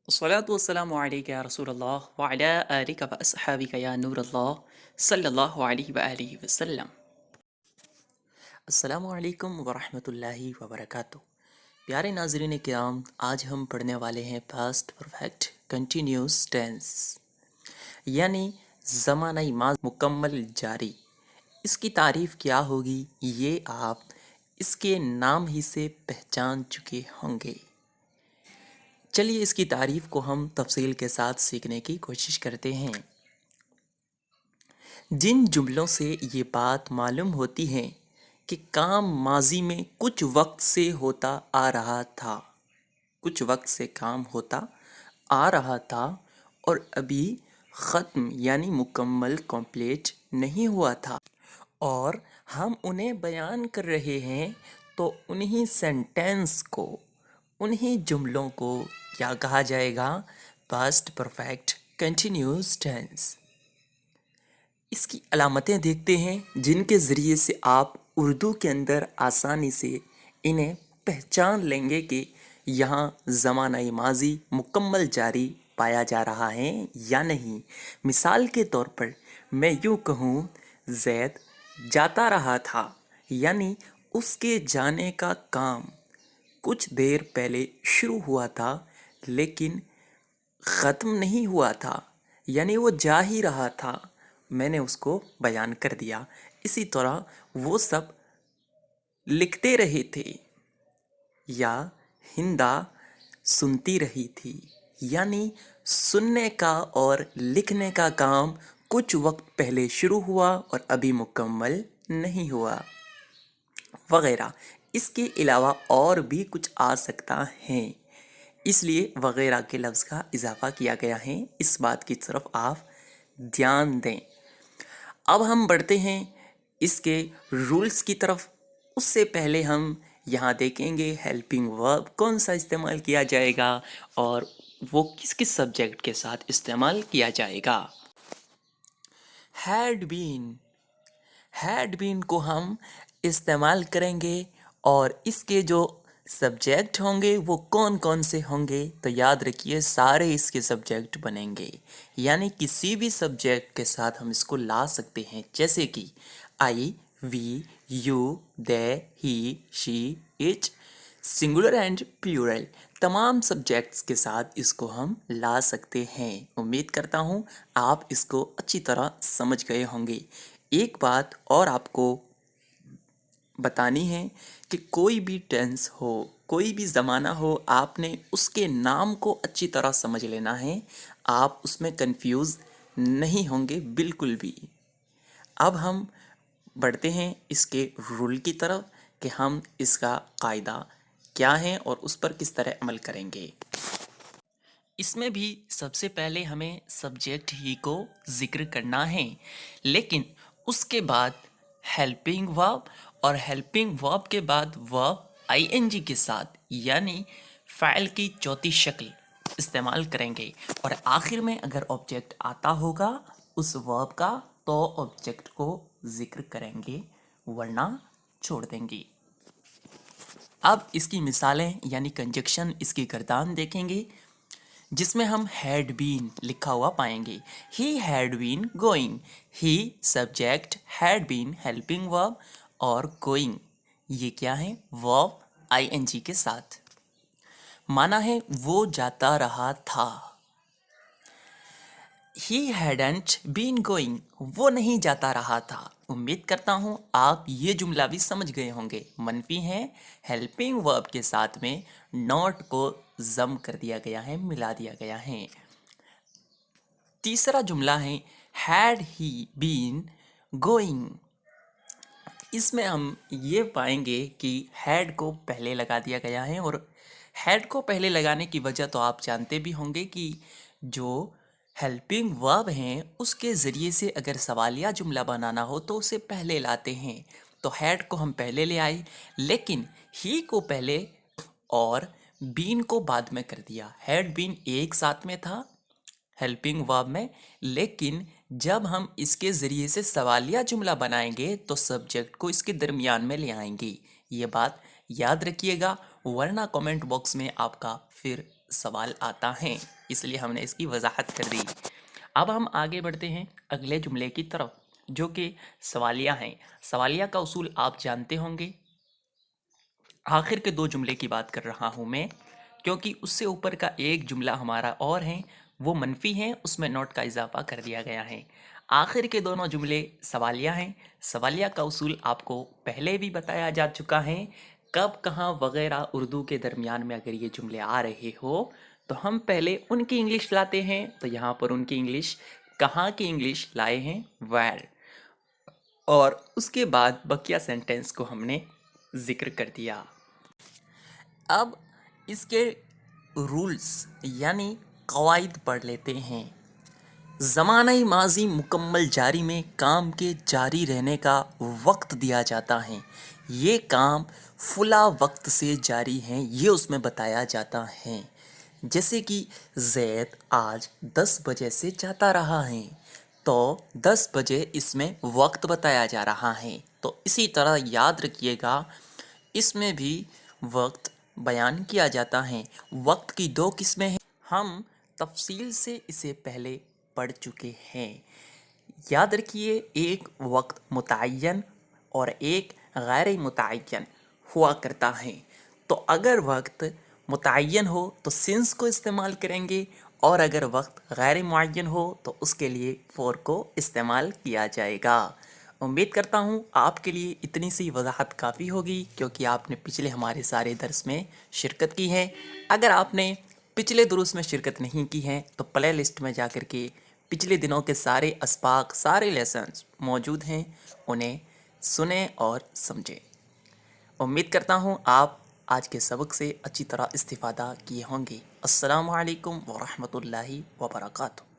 الصلاة والسلام عليك يا رسول الله وعلى آلك وأصحابك يا نور الله صلی اللہ علیہ وآلہ وسلم۔ السلام علیکم ورحمۃ اللہ وبرکاتہ۔ پیارے ناظرین کرام، آج ہم پڑھنے والے ہیں پاسٹ پرفیکٹ کنٹینیوس ٹینس، یعنی زمانہ ماضی مکمل جاری۔ اس کی تعریف کیا ہوگی یہ آپ اس کے نام ہی سے پہچان چکے ہوں گے۔ چلیے اس کی تعریف کو ہم تفصیل کے ساتھ سیکھنے کی کوشش کرتے ہیں۔ جن جملوں سے یہ بات معلوم ہوتی ہے کہ کام ماضی میں کچھ وقت سے ہوتا آ رہا تھا، کچھ وقت سے کام ہوتا آ رہا تھا اور ابھی ختم یعنی مکمل کمپلیٹ نہیں ہوا تھا، اور ہم انہیں بیان کر رہے ہیں، تو انہی سینٹینس کو، انہی جملوں کو کیا کہا جائے گا؟ Past perfect continuous tense. اس کی علامتیں دیکھتے ہیں جن کے ذریعے سے آپ اردو کے اندر آسانی سے انہیں پہچان لیں گے کہ یہاں زمانہ ماضی مکمل جاری پایا جا رہا ہے یا نہیں۔ مثال کے طور پر میں یوں کہوں، زید جاتا رہا تھا، یعنی اس کے جانے کا کام کچھ دیر پہلے شروع ہوا تھا لیکن ختم نہیں ہوا تھا، یعنی وہ جا ہی رہا تھا، میں نے اس کو بیان کر دیا۔ اسی طرح وہ سب لکھتے رہے تھے، یا ہندا سنتی رہی تھی، یعنی سننے کا اور لکھنے کا کام کچھ وقت پہلے شروع ہوا اور ابھی مکمل نہیں ہوا، وغیرہ۔ اس کے علاوہ اور بھی کچھ آ سکتا ہے، اس لیے وغیرہ کے لفظ کا اضافہ کیا گیا ہے۔ اس بات کی طرف آپ دھیان دیں۔ اب ہم بڑھتے ہیں اس کے رولز کی طرف۔ اس سے پہلے ہم یہاں دیکھیں گے ہیلپنگ ورب کون سا استعمال کیا جائے گا اور وہ کس کس سبجیکٹ کے ساتھ استعمال کیا جائے گا۔ ہیڈ بین، ہیڈ بین کو ہم استعمال کریں گے، اور اس کے جو سبجیکٹ ہوں گے وہ کون کون سے ہوں گے؟ تو یاد رکھیے سارے اس کے سبجیکٹ بنیں گے، یعنی کسی بھی سبجیکٹ کے ساتھ ہم اس کو لا سکتے ہیں، جیسے کہ I, we, you, they, he, she, it, singular and plural, تمام سبجیکٹس کے ساتھ اس کو ہم لا سکتے ہیں۔ امید کرتا ہوں آپ اس کو اچھی طرح سمجھ گئے ہوں گے۔ ایک بات اور آپ کو بتانی ہے کہ کوئی بھی ٹینس ہو، کوئی بھی زمانہ ہو، آپ نے اس کے نام کو اچھی طرح سمجھ لینا ہے، آپ اس میں کنفیوز نہیں ہوں گے بالکل بھی۔ اب ہم بڑھتے ہیں اس کے رول کی طرف کہ ہم اس کا قاعدہ کیا ہے اور اس پر کس طرح عمل کریں گے۔ اس میں بھی سب سے پہلے ہمیں سبجیکٹ ہی کو ذکر کرنا ہے، لیکن اس کے بعد ہیلپنگ ورب، اور ہیلپنگ ورب کے بعد ورب آئی این جی کے ساتھ، یعنی فعل کی چوتھی شکل استعمال کریں گے، اور آخر میں اگر آبجیکٹ آتا ہوگا اس ورب کا تو آبجیکٹ کو ذکر کریں گے، ورنہ چھوڑ دیں گے۔ اب اس کی مثالیں یعنی کنجکشن، اس کی گردان دیکھیں گے، جس میں ہم ہیڈ بین لکھا ہوا پائیں گے۔ He had been going, he subject, had been helping ورب، اور گوئنگ یہ کیا ہے؟ ورب آئی این جی کے ساتھ۔ مانا ہے وہ جاتا رہا تھا۔ He hadn't been going، وہ نہیں جاتا رہا تھا۔ امید کرتا ہوں آپ یہ جملہ بھی سمجھ گئے ہوں گے۔ منفی ہے، ہیلپنگ ورب کے ساتھ میں نوٹ کو ضم کر دیا گیا ہے، ملا دیا گیا ہے۔ تیسرا جملہ ہے had he been going۔ اس میں ہم یہ پائیں گے کہ ہیڈ کو پہلے لگا دیا گیا ہے، اور ہیڈ کو پہلے لگانے کی وجہ تو آپ جانتے بھی ہوں گے کہ جو ہیلپنگ ورب ہیں اس کے ذریعے سے اگر سوالیہ جملہ بنانا ہو تو اسے پہلے لاتے ہیں، تو ہیڈ کو ہم پہلے لے آئے، لیکن ہی کو پہلے اور بین کو بعد میں کر دیا۔ ہیڈ بین ایک ساتھ میں تھا ہیلپنگ ورب میں، لیکن جب ہم اس کے ذریعے سے سوالیہ جملہ بنائیں گے تو سبجیکٹ کو اس کے درمیان میں لے آئیں گے۔ یہ بات یاد رکھیے گا، ورنہ کمنٹ باکس میں آپ کا پھر سوال آتا ہے، اس لیے ہم نے اس کی وضاحت کر دی۔ اب ہم آگے بڑھتے ہیں اگلے جملے کی طرف جو کہ سوالیہ ہیں۔ سوالیہ کا اصول آپ جانتے ہوں گے۔ آخر کے دو جملے کی بات کر رہا ہوں میں، کیونکہ اس سے اوپر کا ایک جملہ ہمارا اور ہے، وہ منفی ہیں، اس میں نوٹ کا اضافہ کر دیا گیا ہے۔ آخر کے دونوں جملے سوالیہ ہیں۔ سوالیہ کا اصول آپ کو پہلے بھی بتایا جا چکا ہے۔ کب، کہاں وغیرہ اردو کے درمیان میں اگر یہ جملے آ رہے ہو تو ہم پہلے ان کی انگلش لاتے ہیں، تو یہاں پر ان کی انگلش، کہاں کی انگلش لائے ہیں ویئر، اور اس کے بعد بقیہ سینٹنس کو ہم نے ذکر کر دیا۔ اب اس کے رولز یعنی قواعد پڑھ لیتے ہیں۔ زمانہ ماضی مکمل جاری میں کام کے جاری رہنے کا وقت دیا جاتا ہے۔ یہ کام فلاں وقت سے جاری ہیں، یہ اس میں بتایا جاتا ہے۔ جیسے کہ زید آج 10 بجے سے جاتا رہا ہے، تو 10 بجے اس میں وقت بتایا جا رہا ہے۔ تو اسی طرح یاد رکھیے گا، اس میں بھی وقت بیان کیا جاتا ہے۔ وقت کی دو قسمیں ہیں، ہم تفصیل سے اسے پہلے پڑھ چکے ہیں۔ یاد رکھیے، ایک وقت متعین اور ایک غیر متعین ہوا کرتا ہے۔ تو اگر وقت متعین ہو تو سنس کو استعمال کریں گے، اور اگر وقت غیر معین ہو تو اس کے لیے فور کو استعمال کیا جائے گا۔ امید کرتا ہوں آپ کے لیے اتنی سی وضاحت کافی ہوگی، کیونکہ آپ نے پچھلے ہمارے سارے درس میں شرکت کی ہے۔ اگر آپ نے پچھلے دروس میں شرکت نہیں کی ہے تو پلے لسٹ میں جا کر کے پچھلے دنوں کے سارے اسباق، سارے لیسنز موجود ہیں، انہیں سنیں اور سمجھیں۔ امید کرتا ہوں آپ آج کے سبق سے اچھی طرح استفادہ کیے ہوں گے۔ السلام علیکم ورحمۃ اللہ وبرکاتہ۔